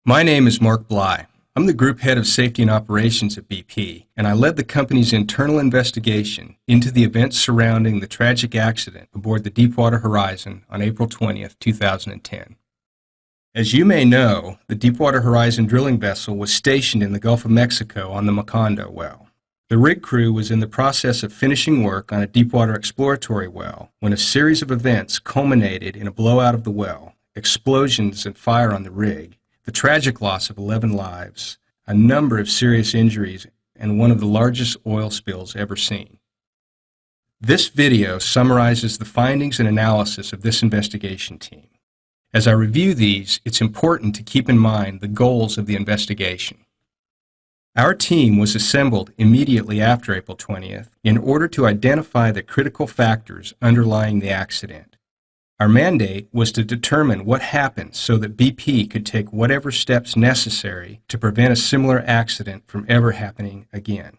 My name is Mark Bly. I'm the Group Head of Safety and Operations at BP, and I led the company's internal investigation into the events surrounding the tragic accident aboard the Deepwater Horizon on April 20th, 2010. As you may know, the Deepwater Horizon drilling vessel was stationed in the Gulf of Mexico on the Macondo well. The rig crew was in the process of finishing work on a deepwater exploratory well when a series of events culminated in a blowout of the well, explosions and fire on the rig, the tragic loss of 11 lives, a number of serious injuries, and one of the largest oil spills ever seen. This video summarizes the findings and analysis of this investigation team. As I review these, it's important to keep in mind the goals of the investigation. Our team was assembled immediately after April 20th in order to identify the critical factors underlying the accident. Our mandate was to determine what happened so that BP could take whatever steps necessary to prevent a similar accident from ever happening again.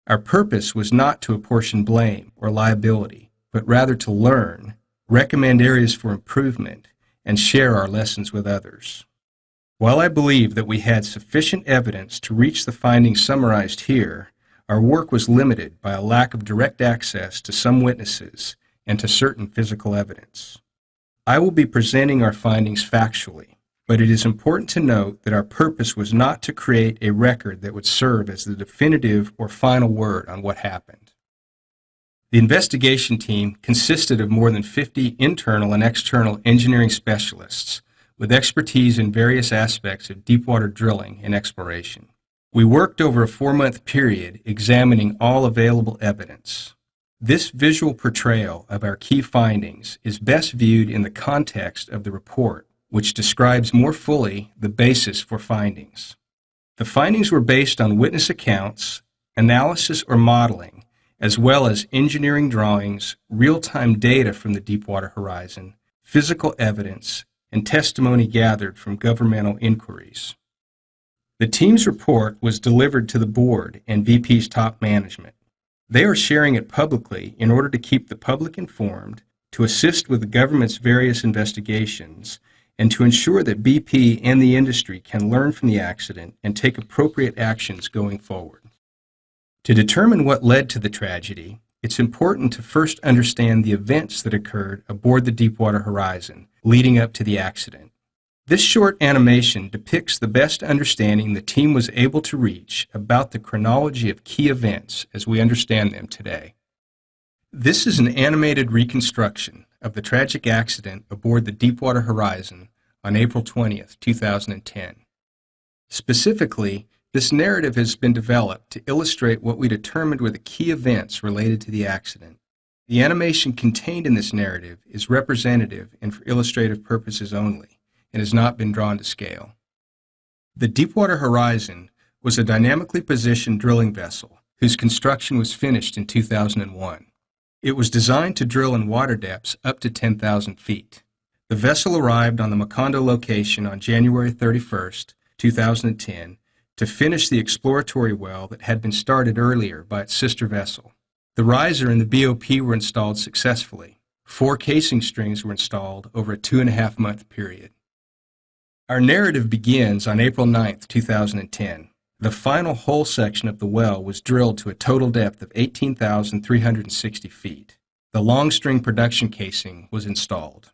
Our purpose was not to apportion blame or liability, but rather to learn, recommend areas for improvement, and share our lessons with others. While I believe that we had sufficient evidence to reach the findings summarized here, our work was limited by a lack of direct access to some witnesses and to certain physical evidence. I will be presenting our findings factually, but it is important to note that our purpose was not to create a record that would serve as the definitive or final word on what happened. The investigation team consisted of more than 50 internal and external engineering specialists with expertise in various aspects of deepwater drilling and exploration. We worked over a 4-month period examining all available evidence. This visual portrayal of our key findings is best viewed in the context of the report, which describes more fully the basis for findings. The findings were based on witness accounts, analysis or modeling, as well as engineering drawings, real-time data from the Deepwater Horizon, physical evidence, and testimony gathered from governmental inquiries. The team's report was delivered to the board and BP's top management. They are sharing it publicly in order to keep the public informed, to assist with the government's various investigations, and to ensure that BP and the industry can learn from the accident and take appropriate actions going forward. To determine what led to the tragedy, it's important to first understand the events that occurred aboard the Deepwater Horizon leading up to the accident. This short animation depicts the best understanding the team was able to reach about the chronology of key events as we understand them today. This is an animated reconstruction of the tragic accident aboard the Deepwater Horizon on April 20th, 2010. Specifically, this narrative has been developed to illustrate what we determined were the key events related to the accident. The animation contained in this narrative is representative and for illustrative purposes only, and has not been drawn to scale. The Deepwater Horizon was a dynamically positioned drilling vessel whose construction was finished in 2001. It was designed to drill in water depths up to 10,000 feet. The vessel arrived on the Macondo location on January 31st, 2010, to finish the exploratory well that had been started earlier by its sister vessel. The riser and the BOP were installed successfully. 4 casing strings were installed over a 2.5-month period. Our narrative begins on April 9th, 2010. The final hole section of the well was drilled to a total depth of 18,360 feet. The long string production casing was installed.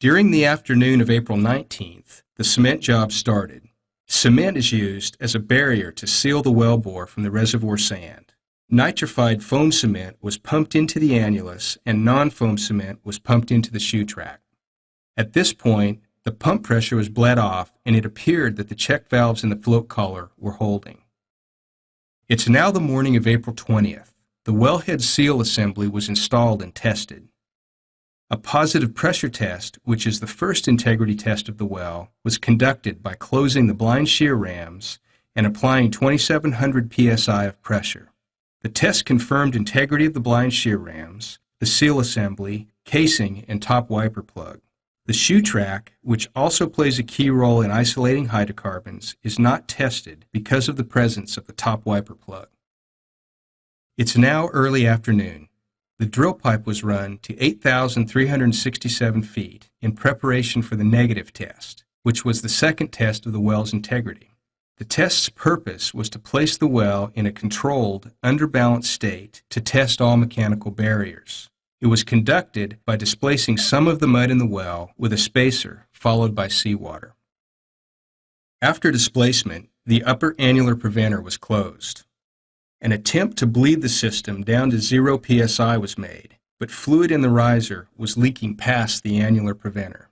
During the afternoon of April 19th, the cement job started. Cement is used as a barrier to seal the wellbore from the reservoir sand. Nitrified foam cement was pumped into the annulus and non-foam cement was pumped into the shoe track. At this point, the pump pressure was bled off and it appeared that the check valves in the float collar were holding. It's now the morning of April 20th. The wellhead seal assembly was installed and tested. A positive pressure test, which is the first integrity test of the well, was conducted by closing the blind shear rams and applying 2,700 psi of pressure. The test confirmed integrity of the blind shear rams, the seal assembly, casing, and top wiper plug. The shoe track, which also plays a key role in isolating hydrocarbons, is not tested because of the presence of the top wiper plug. It's now early afternoon. The drill pipe was run to 8,367 feet in preparation for the negative test. which was the second test of the well's integrity. The test's purpose was to place the well in a controlled, underbalanced state to test all mechanical barriers. It was conducted by displacing some of the mud in the well with a spacer followed by seawater. After displacement, the upper annular preventer was closed. An attempt to bleed the system down to 0 psi was made, but fluid in the riser was leaking past the annular preventer.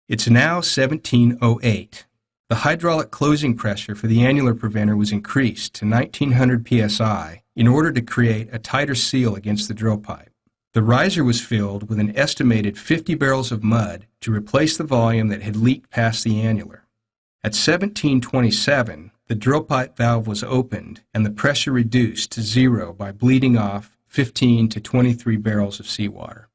It's now 17:08. The hydraulic closing pressure for the annular preventer was increased to 1900 psi in order to create a tighter seal against the drill pipe. The riser was filled with an estimated 50 barrels of mud to replace the volume that had leaked past the annular. At 1727, the drill pipe valve was opened and the pressure reduced to 0 by bleeding off 15 to 23 barrels of seawater.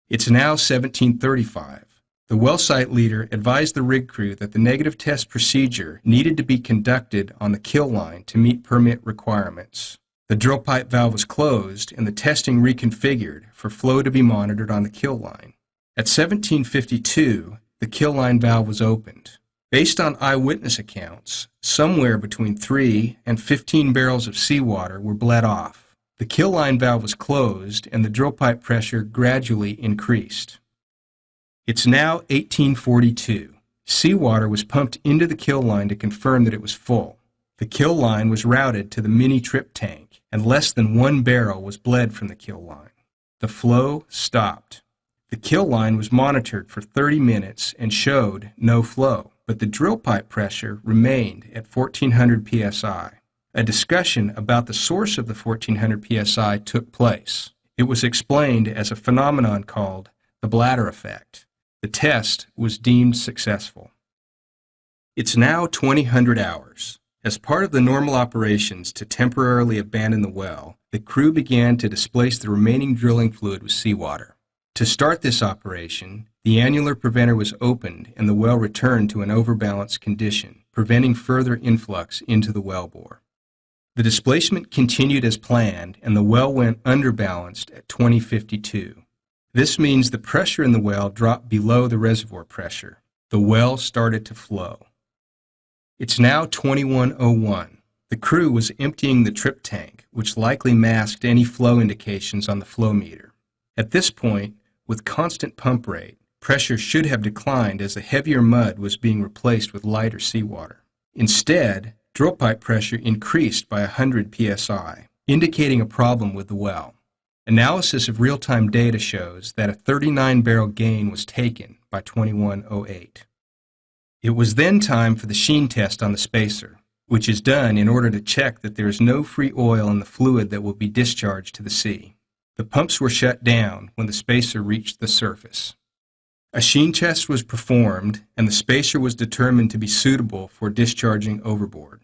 It's now 1735. The well site leader advised the rig crew that the negative test procedure needed to be conducted on the kill line to meet permit requirements. The drill pipe valve was closed and the testing reconfigured for flow to be monitored on the kill line. At 1752, the kill line valve was opened. Based on eyewitness accounts, somewhere between 3 and 15 barrels of seawater were bled off. The kill line valve was closed and the drill pipe pressure gradually increased. It's now 1842. Seawater was pumped into the kill line to confirm that it was full. The kill line was routed to the mini trip tank, and less than 1 barrel was bled from the kill line. The flow stopped. The kill line was monitored for 30 minutes and showed no flow, but the drill pipe pressure remained at 1400 psi. A discussion about the source of the 1400 psi took place. It was explained as a phenomenon called the bladder effect. The test was deemed successful. It's now 2000 hours. As part of the normal operations to temporarily abandon the well, the crew began to displace the remaining drilling fluid with seawater. To start this operation, the annular preventer was opened and the well returned to an overbalanced condition, preventing further influx into the wellbore. The displacement continued as planned and the well went underbalanced at 2052. This means the pressure in the well dropped below the reservoir pressure. The well started to flow. It's now 2101. The crew was emptying the trip tank, which likely masked any flow indications on the flow meter. At this point, with constant pump rate, pressure should have declined as the heavier mud was being replaced with lighter seawater. Instead, drill pipe pressure increased by 100 psi, indicating a problem with the well. Analysis of real-time data shows that a 39-barrel gain was taken by 2108. It was then time for the sheen test on the spacer, which is done in order to check that there is no free oil in the fluid that will be discharged to the sea. The pumps were shut down when the spacer reached the surface. A sheen test was performed, and the spacer was determined to be suitable for discharging overboard.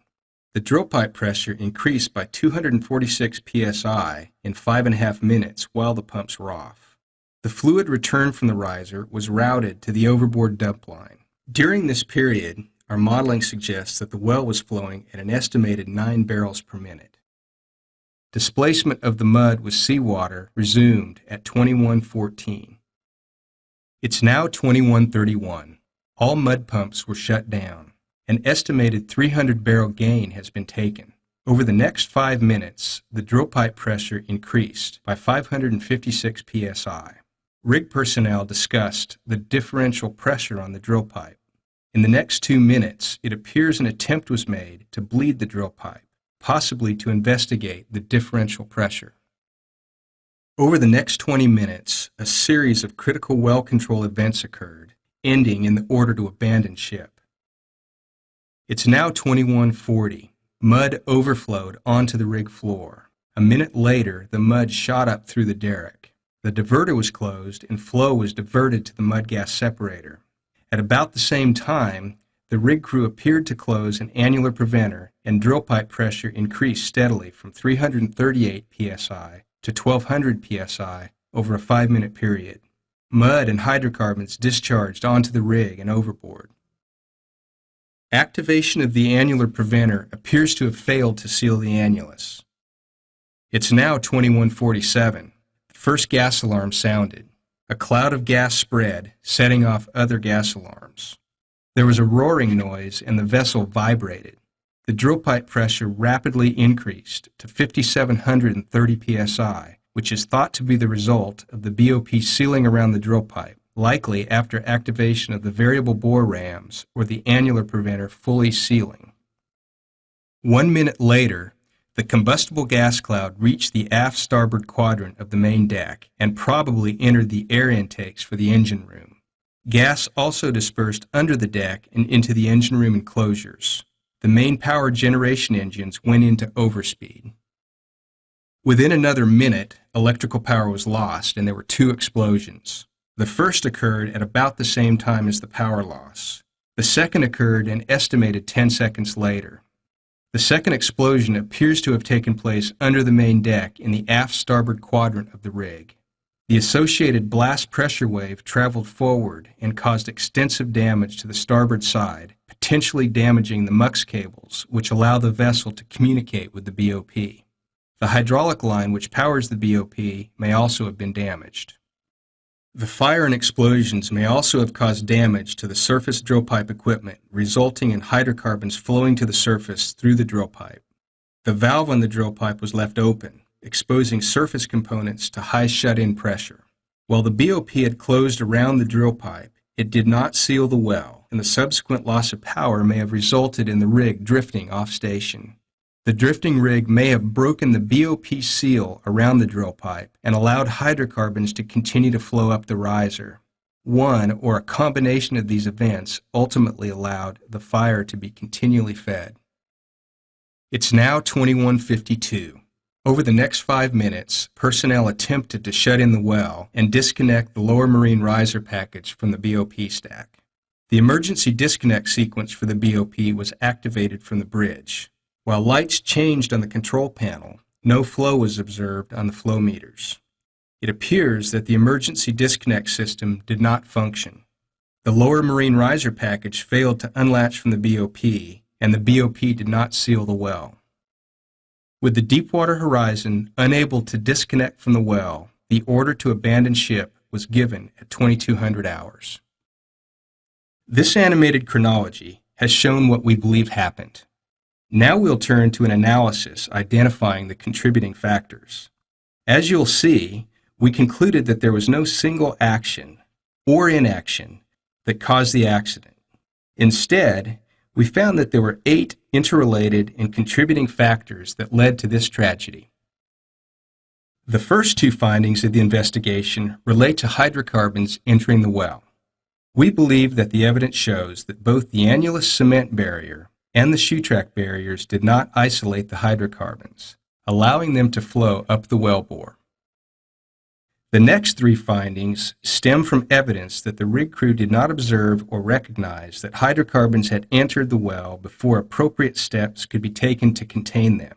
The drill pipe pressure increased by 246 psi in 5.5 minutes while the pumps were off. The fluid returned from the riser was routed to the overboard dump line. During this period, our modeling suggests that the well was flowing at an estimated 9 barrels per minute. Displacement of the mud with seawater resumed at 2114. It's now 2131. All mud pumps were shut down. An estimated 300-barrel gain has been taken. Over the next 5 minutes, the drill pipe pressure increased by 556 psi. Rig personnel discussed the differential pressure on the drill pipe. In the next 2 minutes, it appears an attempt was made to bleed the drill pipe, possibly to investigate the differential pressure. Over the next 20 minutes, a series of critical well control events occurred, ending in the order to abandon ship. It's now 2140. Mud overflowed onto the rig floor. A minute later, the mud shot up through the derrick. The diverter was closed and flow was diverted to the mud gas separator. At about the same time, the rig crew appeared to close an annular preventer and drill pipe pressure increased steadily from 338 psi to 1200 psi over a 5-minute period. Mud and hydrocarbons discharged onto the rig and overboard. Activation of the annular preventer appears to have failed to seal the annulus. It's now 2147. The first gas alarm sounded. A cloud of gas spread, setting off other gas alarms. There was a roaring noise and the vessel vibrated. The drill pipe pressure rapidly increased to 5,730 psi, which is thought to be the result of the BOP sealing around the drill pipe, likely after activation of the variable bore rams or the annular preventer fully sealing. 1 minute later, the combustible gas cloud reached the aft starboard quadrant of the main deck and probably entered the air intakes for the engine room. Gas also dispersed under the deck and into the engine room enclosures. The main power generation engines went into overspeed. Within another minute, electrical power was lost and there were 2 explosions. The first occurred at about the same time as the power loss. The second occurred an estimated 10 seconds later. The second explosion appears to have taken place under the main deck in the aft starboard quadrant of the rig. The associated blast pressure wave traveled forward and caused extensive damage to the starboard side, potentially damaging the MUX cables, which allow the vessel to communicate with the BOP. The hydraulic line which powers the BOP may also have been damaged. The fire and explosions may also have caused damage to the surface drill pipe equipment, resulting in hydrocarbons flowing to the surface through the drill pipe. The valve on the drill pipe was left open, exposing surface components to high shut-in pressure. While the BOP had closed around the drill pipe, it did not seal the well, and the subsequent loss of power may have resulted in the rig drifting off station. The drifting rig may have broken the BOP seal around the drill pipe and allowed hydrocarbons to continue to flow up the riser. One or a combination of these events ultimately allowed the fire to be continually fed. It's now 21:52. Over the next 5 minutes, personnel attempted to shut in the well and disconnect the lower marine riser package from the BOP stack. The emergency disconnect sequence for the BOP was activated from the bridge. While lights changed on the control panel, no flow was observed on the flow meters. It appears that the emergency disconnect system did not function. The lower marine riser package failed to unlatch from the BOP, and the BOP did not seal the well. With the Deepwater Horizon unable to disconnect from the well, the order to abandon ship was given at 2200 hours. This animated chronology has shown what we believe happened. Now we'll turn to an analysis identifying the contributing factors. As you'll see, we concluded that there was no single action or inaction that caused the accident. Instead, we found that there were 8 interrelated and contributing factors that led to this tragedy. The first 2 findings of the investigation relate to hydrocarbons entering the well. We believe that the evidence shows that both the annulus cement barrier and the shoe track barriers did not isolate the hydrocarbons, allowing them to flow up the wellbore. The next 3 findings stem from evidence that the rig crew did not observe or recognize that hydrocarbons had entered the well before appropriate steps could be taken to contain them.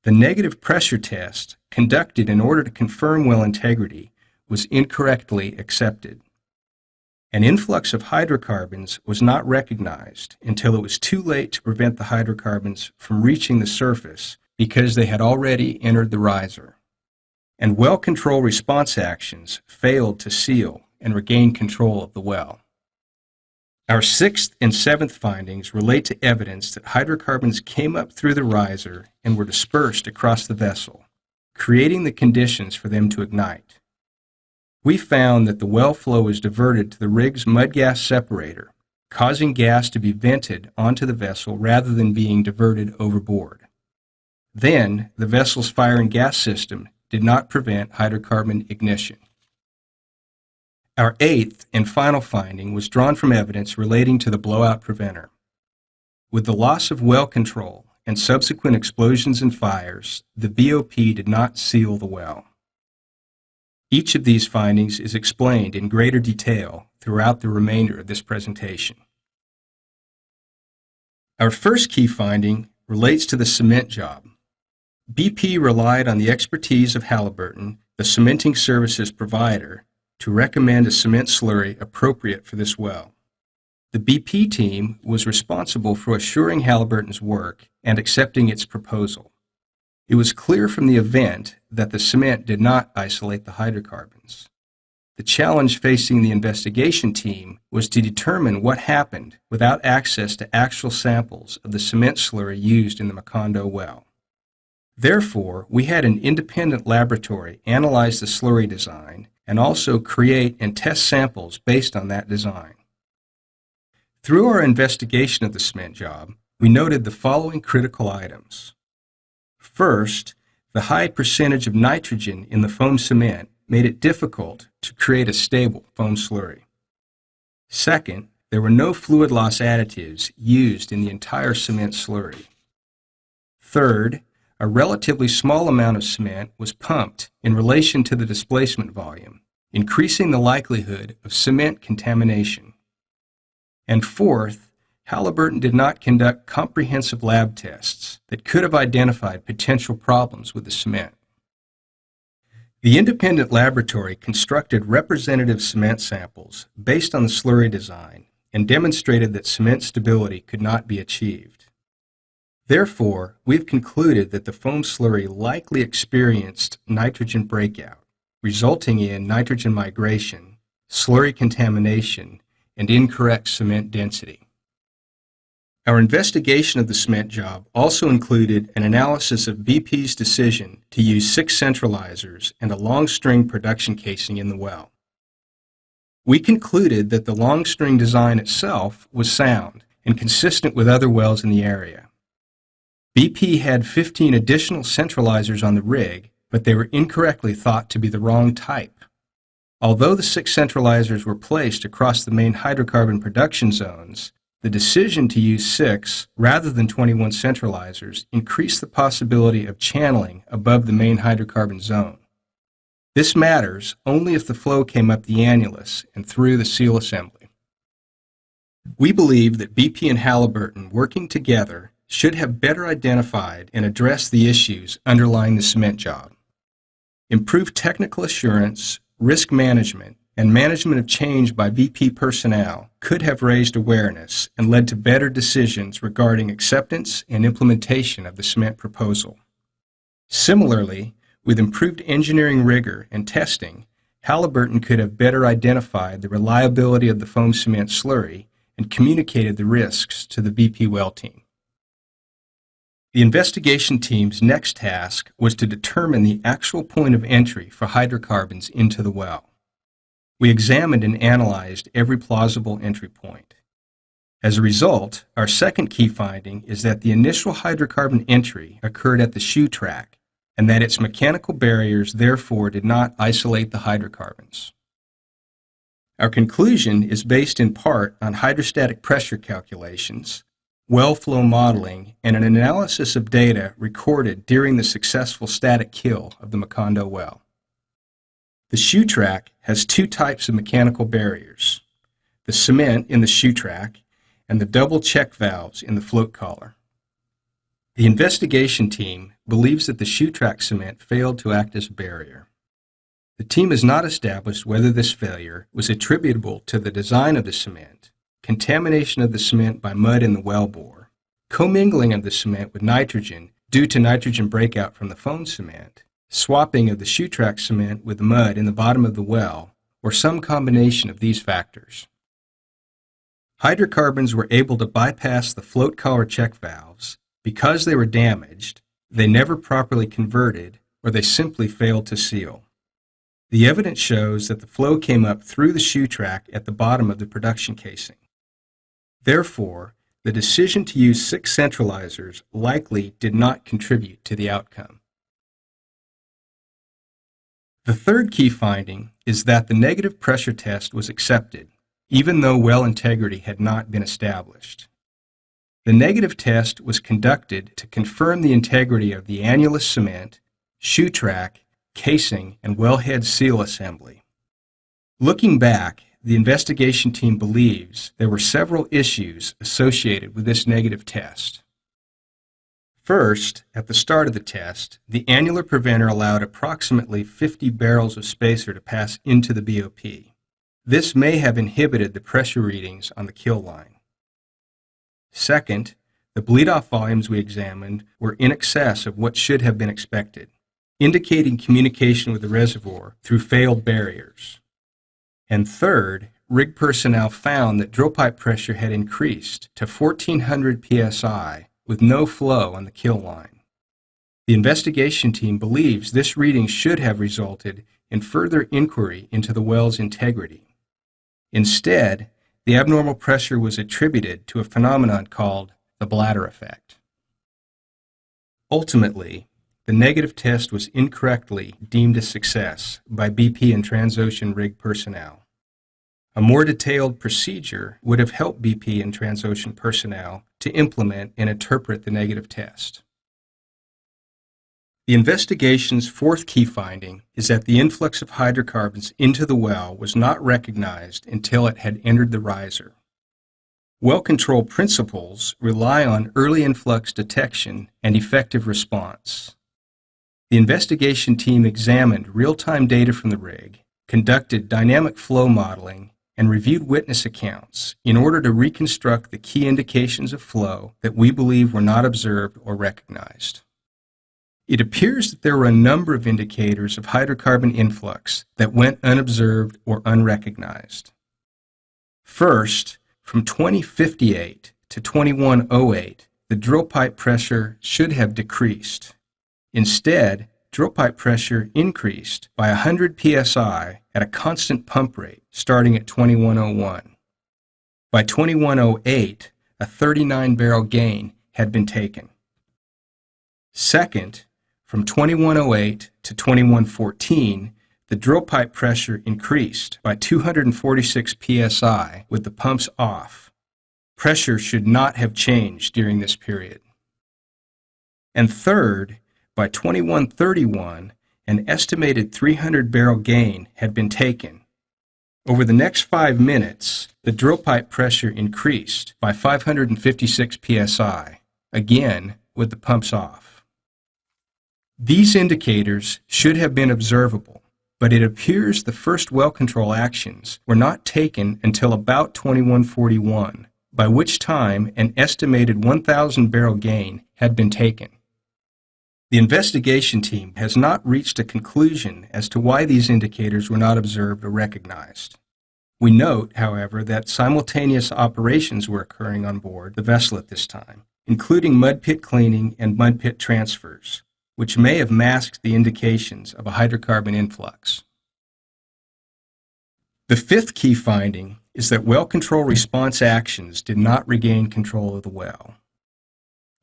The negative pressure test conducted in order to confirm well integrity was incorrectly accepted. An influx of hydrocarbons was not recognized until it was too late to prevent the hydrocarbons from reaching the surface because they had already entered the riser. And well control response actions failed to seal and regain control of the well. Our 6th and 7th findings relate to evidence that hydrocarbons came up through the riser and were dispersed across the vessel, creating the conditions for them to ignite. We found that the well flow was diverted to the rig's mud gas separator, causing gas to be vented onto the vessel rather than being diverted overboard. Then, the vessel's fire and gas system did not prevent hydrocarbon ignition. Our 8th and final finding was drawn from evidence relating to the blowout preventer. With the loss of well control and subsequent explosions and fires, the BOP did not seal the well. Each of these findings is explained in greater detail throughout the remainder of this presentation. Our first key finding relates to the cement job. BP relied on the expertise of Halliburton, the cementing services provider, to recommend a cement slurry appropriate for this well. The BP team was responsible for assuring Halliburton's work and accepting its proposal. It was clear from the event that the cement did not isolate the hydrocarbons. The challenge facing the investigation team was to determine what happened without access to actual samples of the cement slurry used in the Macondo well. Therefore, we had an independent laboratory analyze the slurry design and also create and test samples based on that design. Through our investigation of the cement job, we noted the following critical items. First, the high percentage of nitrogen in the foam cement made it difficult to create a stable foam slurry. Second, there were no fluid loss additives used in the entire cement slurry. Third, a relatively small amount of cement was pumped in relation to the displacement volume, increasing the likelihood of cement contamination. And fourth, Halliburton did not conduct comprehensive lab tests that could have identified potential problems with the cement. The independent laboratory constructed representative cement samples based on the slurry design and demonstrated that cement stability could not be achieved. Therefore, we've concluded that the foam slurry likely experienced nitrogen breakout, resulting in nitrogen migration, slurry contamination, and incorrect cement density. Our investigation of the cement job also included an analysis of BP's decision to use 6 centralizers and a long string production casing in the well. We concluded that the long string design itself was sound and consistent with other wells in the area. BP had 15 additional centralizers on the rig, but they were incorrectly thought to be the wrong type. Although the 6 centralizers were placed across the main hydrocarbon production zones, the decision to use 6 rather than 21 centralizers increased the possibility of channeling above the main hydrocarbon zone. This matters only if the flow came up the annulus and through the seal assembly. We believe that BP and Halliburton working together should have better identified and addressed the issues underlying the cement job. Improved technical assurance, risk management, and management of change by BP personnel could have raised awareness and led to better decisions regarding acceptance and implementation of the cement proposal. Similarly, with improved engineering rigor and testing, Halliburton could have better identified the reliability of the foam cement slurry and communicated the risks to the BP well team. The investigation team's next task was to determine the actual point of entry for hydrocarbons into the well. We examined and analyzed every plausible entry point. As a result, our second key finding is that the initial hydrocarbon entry occurred at the shoe track and that its mechanical barriers therefore did not isolate the hydrocarbons. Our conclusion is based in part on hydrostatic pressure calculations, well flow modeling, and an analysis of data recorded during the successful static kill of the Macondo well. The shoe track has 2 types of mechanical barriers, the cement in the shoe track and the double check valves in the float collar. The investigation team believes that the shoe track cement failed to act as a barrier. The team has not established whether this failure was attributable to the design of the cement, contamination of the cement by mud in the wellbore, commingling of the cement with nitrogen due to nitrogen breakout from the foam cement, swapping of the shoe track cement with the mud in the bottom of the well, or some combination of these factors. Hydrocarbons were able to bypass the float collar check valves because they were damaged, they never properly converted, or they simply failed to seal. The evidence shows that the flow came up through the shoe track at the bottom of the production casing. Therefore, the decision to use 6 centralizers likely did not contribute to the outcome. The third key finding is that the negative pressure test was accepted, even though well integrity had not been established. The negative test was conducted to confirm the integrity of the annulus cement, shoe track, casing, and wellhead seal assembly. Looking back, the investigation team believes there were several issues associated with this negative test. First, at the start of the test, the annular preventer allowed approximately 50 barrels of spacer to pass into the BOP. This may have inhibited the pressure readings on the kill line. Second, the bleed-off volumes we examined were in excess of what should have been expected, indicating communication with the reservoir through failed barriers. And third, rig personnel found that drill pipe pressure had increased to 1,400 psi with no flow on the kill line. The investigation team believes this reading should have resulted in further inquiry into the well's integrity. Instead, the abnormal pressure was attributed to a phenomenon called the bladder effect. Ultimately, the negative test was incorrectly deemed a success by BP and Transocean rig personnel. A more detailed procedure would have helped BP and Transocean personnel to implement and interpret the negative test. The investigation's fourth key finding is that the influx of hydrocarbons into the well was not recognized until it had entered the riser. Well control principles rely on early influx detection and effective response. The investigation team examined real-time data from the rig, conducted dynamic flow modeling, and reviewed witness accounts in order to reconstruct the key indications of flow that we believe were not observed or recognized. It appears that there were a number of indicators of hydrocarbon influx that went unobserved or unrecognized. First, from 2058 to 2108, the drill pipe pressure should have decreased. Instead, drill pipe pressure increased by 100 psi at a constant pump rate starting at 2101. By 2108, a 39-barrel gain had been taken. Second, from 2108 to 2114, the drill pipe pressure increased by 246 psi with the pumps off. Pressure should not have changed during this period. And third, by 2131, an estimated 300-barrel gain had been taken. Over the next 5 minutes, the drill pipe pressure increased by 556 psi, again with the pumps off. These indicators should have been observable, but it appears the first well control actions were not taken until about 2141, by which time an estimated 1,000-barrel gain had been taken. The investigation team has not reached a conclusion as to why these indicators were not observed or recognized. We note, however, that simultaneous operations were occurring on board the vessel at this time, including mud pit cleaning and mud pit transfers, which may have masked the indications of a hydrocarbon influx. The fifth key finding is that well control response actions did not regain control of the well.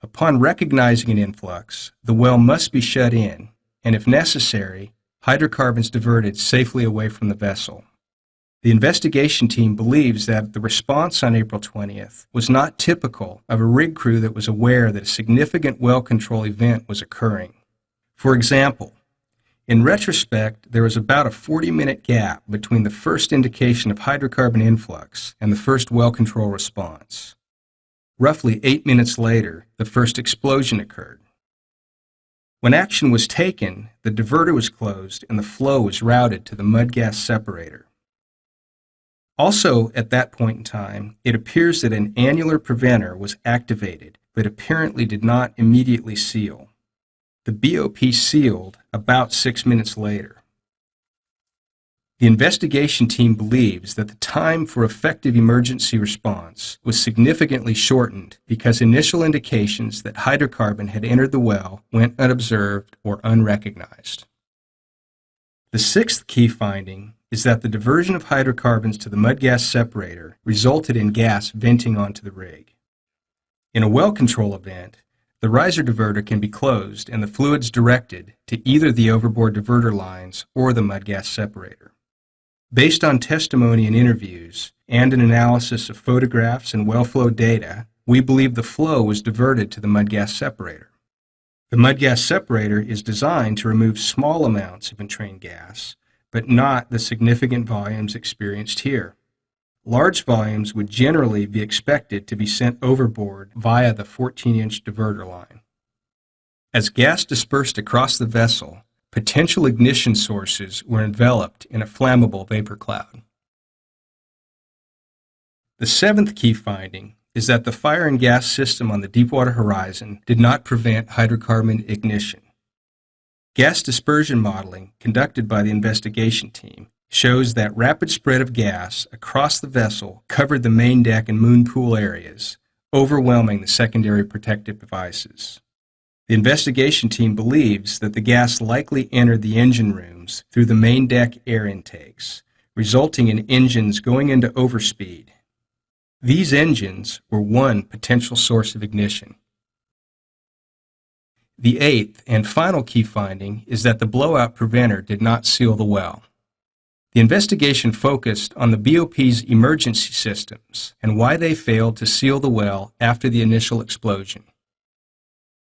Upon recognizing an influx, the well must be shut in, and if necessary, hydrocarbons diverted safely away from the vessel. The investigation team believes that the response on April 20th was not typical of a rig crew that was aware that a significant well control event was occurring. For example, in retrospect, there was about a 40-minute gap between the first indication of hydrocarbon influx and the first well control response. Roughly 8 minutes later, the first explosion occurred. When action was taken, the diverter was closed and the flow was routed to the mud gas separator. Also, at that point in time, it appears that an annular preventer was activated, but apparently did not immediately seal. The BOP sealed about 6 minutes later. The investigation team believes that the time for effective emergency response was significantly shortened because initial indications that hydrocarbon had entered the well went unobserved or unrecognized. The sixth key finding is that the diversion of hydrocarbons to the mud gas separator resulted in gas venting onto the rig. In a well control event, the riser diverter can be closed and the fluids directed to either the overboard diverter lines or the mud gas separator. Based on testimony and interviews and an analysis of photographs and well flow data, we believe the flow was diverted to the mud gas separator. The mud gas separator is designed to remove small amounts of entrained gas, but not the significant volumes experienced here. Large volumes would generally be expected to be sent overboard via the 14-inch diverter line. As gas dispersed across the vessel, potential ignition sources were enveloped in a flammable vapor cloud. The seventh key finding is that the fire and gas system on the Deepwater Horizon did not prevent hydrocarbon ignition. Gas dispersion modeling conducted by the investigation team shows that rapid spread of gas across the vessel covered the main deck and moon pool areas, overwhelming the secondary protective devices. The investigation team believes that the gas likely entered the engine rooms through the main deck air intakes, resulting in engines going into overspeed. These engines were one potential source of ignition. The eighth and final key finding is that the blowout preventer did not seal the well. The investigation focused on the BOP's emergency systems and why they failed to seal the well after the initial explosion.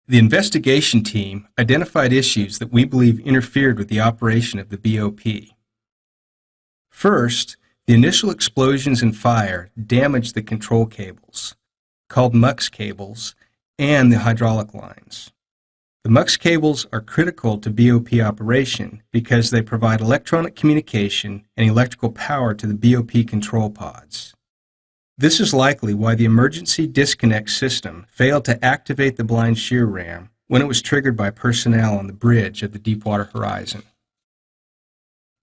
The investigation team identified issues that we believe interfered with the operation of the BOP. First, the initial explosions and fire damaged the control cables, called MUX cables, and the hydraulic lines. The MUX cables are critical to BOP operation because they provide electronic communication and electrical power to the BOP control pods. This is likely why the emergency disconnect system failed to activate the blind shear ram when it was triggered by personnel on the bridge of the Deepwater Horizon.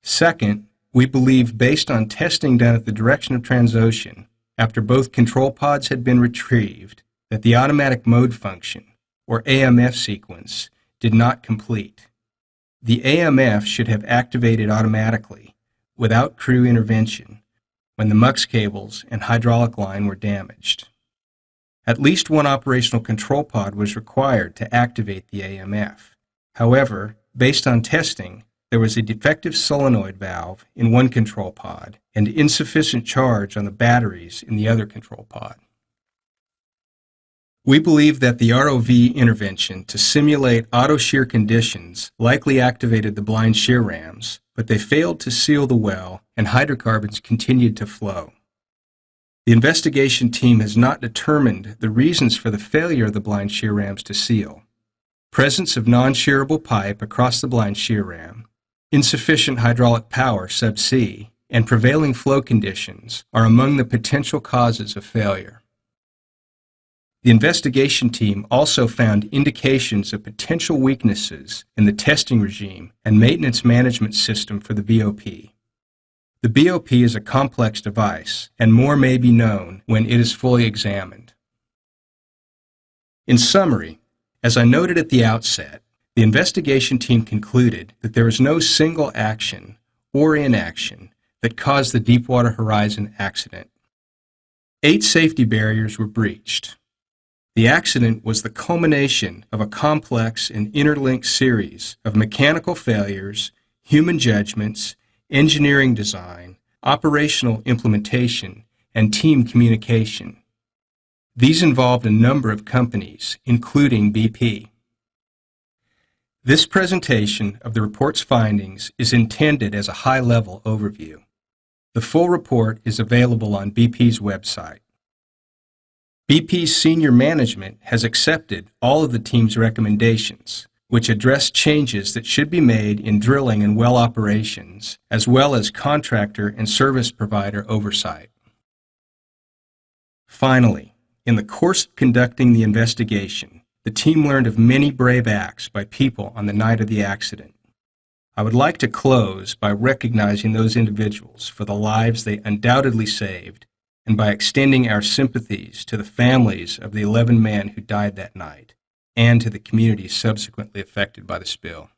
Second, we believe, based on testing done at the direction of Transocean, after both control pods had been retrieved, that the automatic mode function, or AMF sequence, did not complete. The AMF should have activated automatically, without crew intervention, when the MUX cables and hydraulic line were damaged. At least one operational control pod was required to activate the AMF. However, based on testing, there was a defective solenoid valve in one control pod and insufficient charge on the batteries in the other control pod. We believe that the ROV intervention to simulate auto shear conditions likely activated the blind shear rams, but they failed to seal the well and hydrocarbons continued to flow. The investigation team has not determined the reasons for the failure of the blind shear rams to seal. Presence of non-shearable pipe across the blind shear ram, insufficient hydraulic power subsea, and prevailing flow conditions are among the potential causes of failure. The investigation team also found indications of potential weaknesses in the testing regime and maintenance management system for the BOP. The BOP is a complex device, and more may be known when it is fully examined. In summary, as I noted at the outset, the investigation team concluded that there is no single action or inaction that caused the Deepwater Horizon accident. 8 safety barriers were breached. The accident was the culmination of a complex and interlinked series of mechanical failures, human judgments, engineering design, operational implementation, and team communication. These involved a number of companies, including BP. This presentation of the report's findings is intended as a high-level overview. The full report is available on BP's website. BP's senior management has accepted all of the team's recommendations, which address changes that should be made in drilling and well operations, as well as contractor and service provider oversight. Finally, in the course of conducting the investigation, the team learned of many brave acts by people on the night of the accident. I would like to close by recognizing those individuals for the lives they undoubtedly saved and by extending our sympathies to the families of the 11 men who died that night and to the communities subsequently affected by the spill.